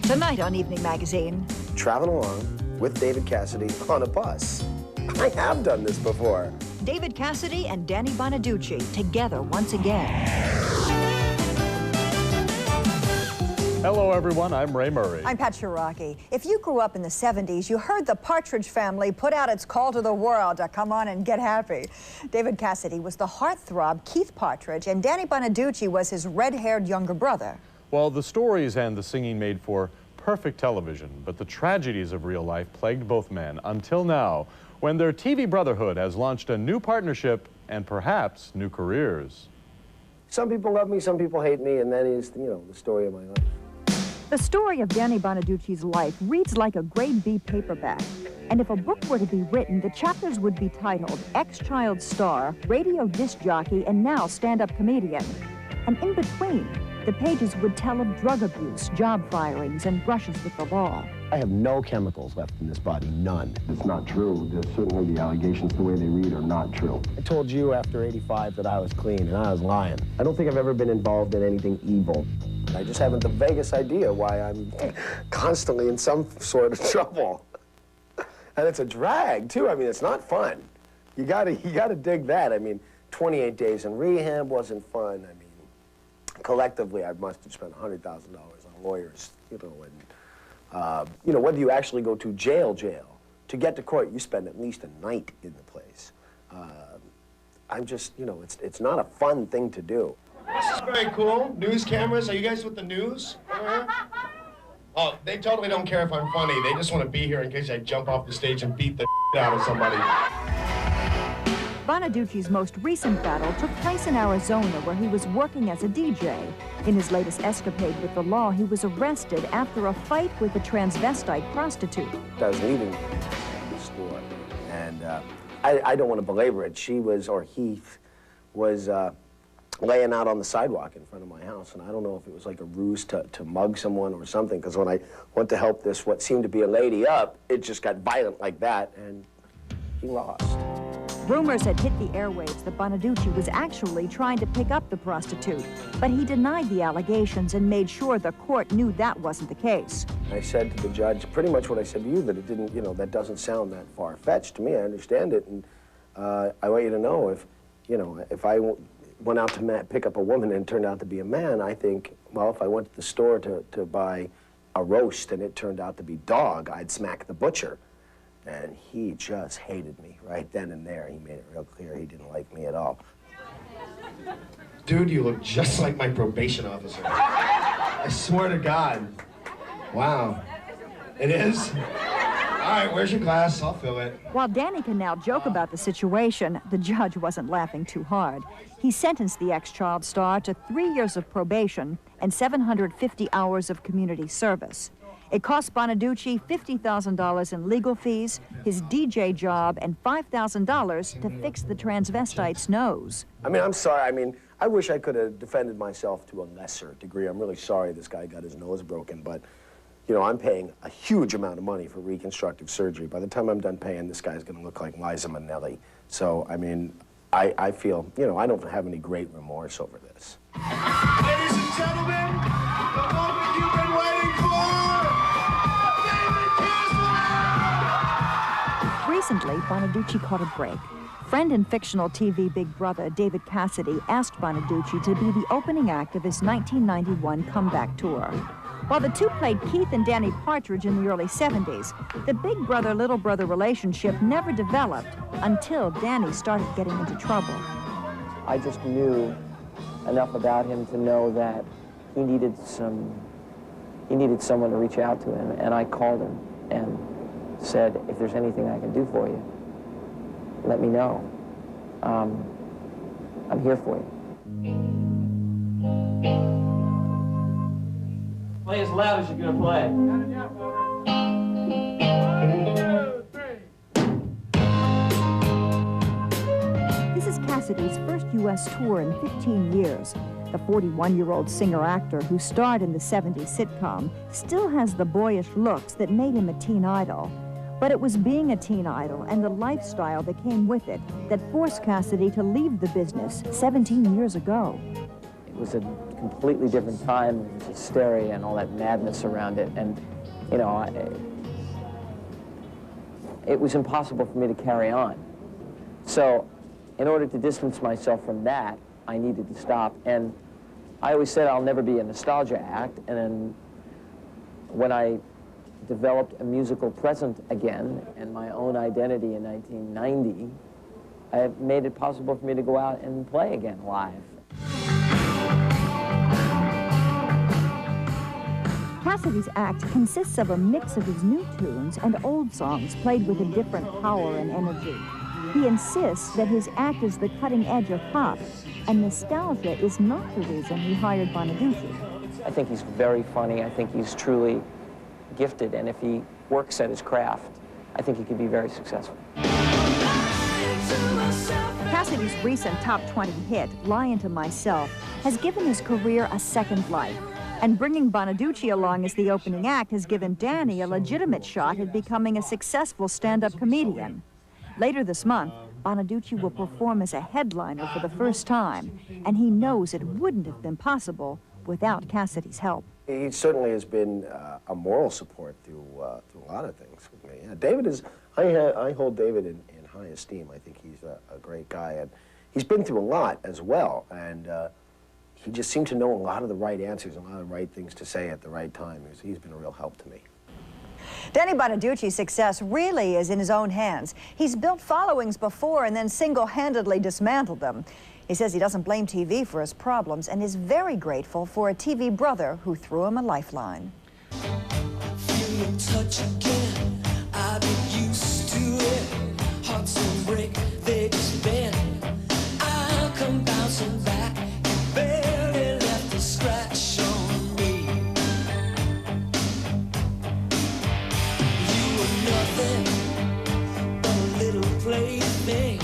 Tonight on Evening Magazine. Traveling along with David Cassidy on a bus. I have done this before. David Cassidy and Danny Bonaduce together once again. Hello, everyone. I'm Ray Murray. I'm Pat Shiraki. If you grew up in the 70s, you heard the Partridge Family put out its call to the world to come on and get happy. David Cassidy was the heartthrob Keith Partridge, and Danny Bonaduce was his red-haired younger brother. Well, the stories and the singing made for perfect television, but the tragedies of real life plagued both men until now, when their TV brotherhood has launched a new partnership and perhaps new careers. Some people love me, some people hate me, and that is, the story of my life. The story of Danny Bonaduce's life reads like a grade B paperback. And if a book were to be written, the chapters would be titled Ex-Child Star, Radio Disc Jockey, and Now Stand-Up Comedian. And in between, the pages would tell of drug abuse, job firings, and brushes with the law. I have no chemicals left in this body, none. It's not true. There's certainly the allegations, the way they read, are not true. I told you after 85 that I was clean, and I was lying. I don't think I've ever been involved in anything evil. I just haven't the vaguest idea why I'm constantly in some sort of trouble. And it's a drag, too. I mean, it's not fun. You gotta dig that. I mean, 28 days in rehab wasn't fun. I mean, collectively, I must have spent $100,000 on lawyers, and, whether you actually go to jail, to get to court, you spend at least a night in the place. I'm just, it's not a fun thing to do. This is very cool. News cameras. Are you guys with the news? Oh, they totally don't care if I'm funny. They just want to be here in case I jump off the stage and beat the out of somebody. Bonaduce's most recent battle took place in Arizona, where he was working as a DJ. In his latest escapade with the law, he was arrested after a fight with a transvestite prostitute. I was leaving the store, and I don't want to belabor it. She was, or he was, laying out on the sidewalk in front of my house, and I don't know if it was like a ruse to mug someone or something, because when I went to help this, what seemed to be a lady up, it just got violent like that, and he lost. Rumors had hit the airwaves that Bonaduce was actually trying to pick up the prostitute, but he denied the allegations and made sure the court knew that wasn't the case. I said to the judge pretty much what I said to you, that it didn't, that doesn't sound that far-fetched to me. I understand it, and I want you to know if I went out to pick up a woman and it turned out to be a man, I think, well, if I went to the store to buy a roast and it turned out to be dog, I'd smack the butcher. And he just hated me right then and there. He made it real clear he didn't like me at all. Dude, you look just like my probation officer. I swear to God. Wow. It is? All right, where's your glass? I'll fill it. While Danny can now joke about the situation, the judge wasn't laughing too hard. He sentenced the ex-child star to 3 years of probation and 750 hours of community service. It cost Bonaduce $50,000 in legal fees, his DJ job, and $5,000 to fix the transvestite's nose. I mean, I'm sorry. I mean, I wish I could have defended myself to a lesser degree. I'm really sorry this guy got his nose broken, but, I'm paying a huge amount of money for reconstructive surgery. By the time I'm done paying, this guy's going to look like Liza Minnelli. So, I mean, I feel, I don't have any great remorse over this. Ladies and gentlemen, the moment you've been waiting for, David Cassidy! Recently, Bonaduce caught a break. Friend and fictional TV Big Brother David Cassidy asked Bonaduce to be the opening act of his 1991 comeback tour. While the two played Keith and Danny Partridge in the early 70s, the big brother-little brother relationship never developed until Danny started getting into trouble. I just knew enough about him to know that he needed someone to reach out to him, and I called him and said, if there's anything I can do for you, let me know. I'm here for you. Play as loud as you're gonna play. This is Cassidy's first U.S. tour in 15 years. The 41-year-old singer-actor who starred in the 70s sitcom still has the boyish looks that made him a teen idol. But it was being a teen idol and the lifestyle that came with it that forced Cassidy to leave the business 17 years ago. It was a completely different time. There was hysteria and all that madness around it. And, you know, it was impossible for me to carry on. So, in order to distance myself from that, I needed to stop. And I always said I'll never be a nostalgia act. And then when I developed a musical present again and my own identity in 1990, it made it possible for me to go out and play again live. Cassidy's act consists of a mix of his new tunes and old songs played with a different power and energy. He insists that his act is the cutting edge of pop, and nostalgia is not the reason he hired Bonaduce. I think he's very funny. I think he's truly gifted, and if he works at his craft, I think he could be very successful. Cassidy's recent top 20 hit, Lying to Myself, has given his career a second life. And bringing Bonaduce along as the opening act has given Danny a legitimate shot at becoming a successful stand-up comedian. Later this month, Bonaduce will perform as a headliner for the first time, and he knows it wouldn't have been possible without Cassidy's help. He certainly has been a moral support through a lot of things with me. Yeah, David is, I hold David in high esteem. I think he's a great guy, and he's been through a lot as well, and he just seemed to know a lot of the right answers, a lot of the right things to say at the right time. He's been a real help to me. Danny Bonaduce's success really is in his own hands. He's built followings before and then single-handedly dismantled them. He says he doesn't blame TV for his problems and is very grateful for a TV brother who threw him a lifeline. Feel your touch again. I've been used to it. Hearts don't break, they just bend. I'll come bouncing back. You barely left a scratch on me. You were nothing but a little plaything.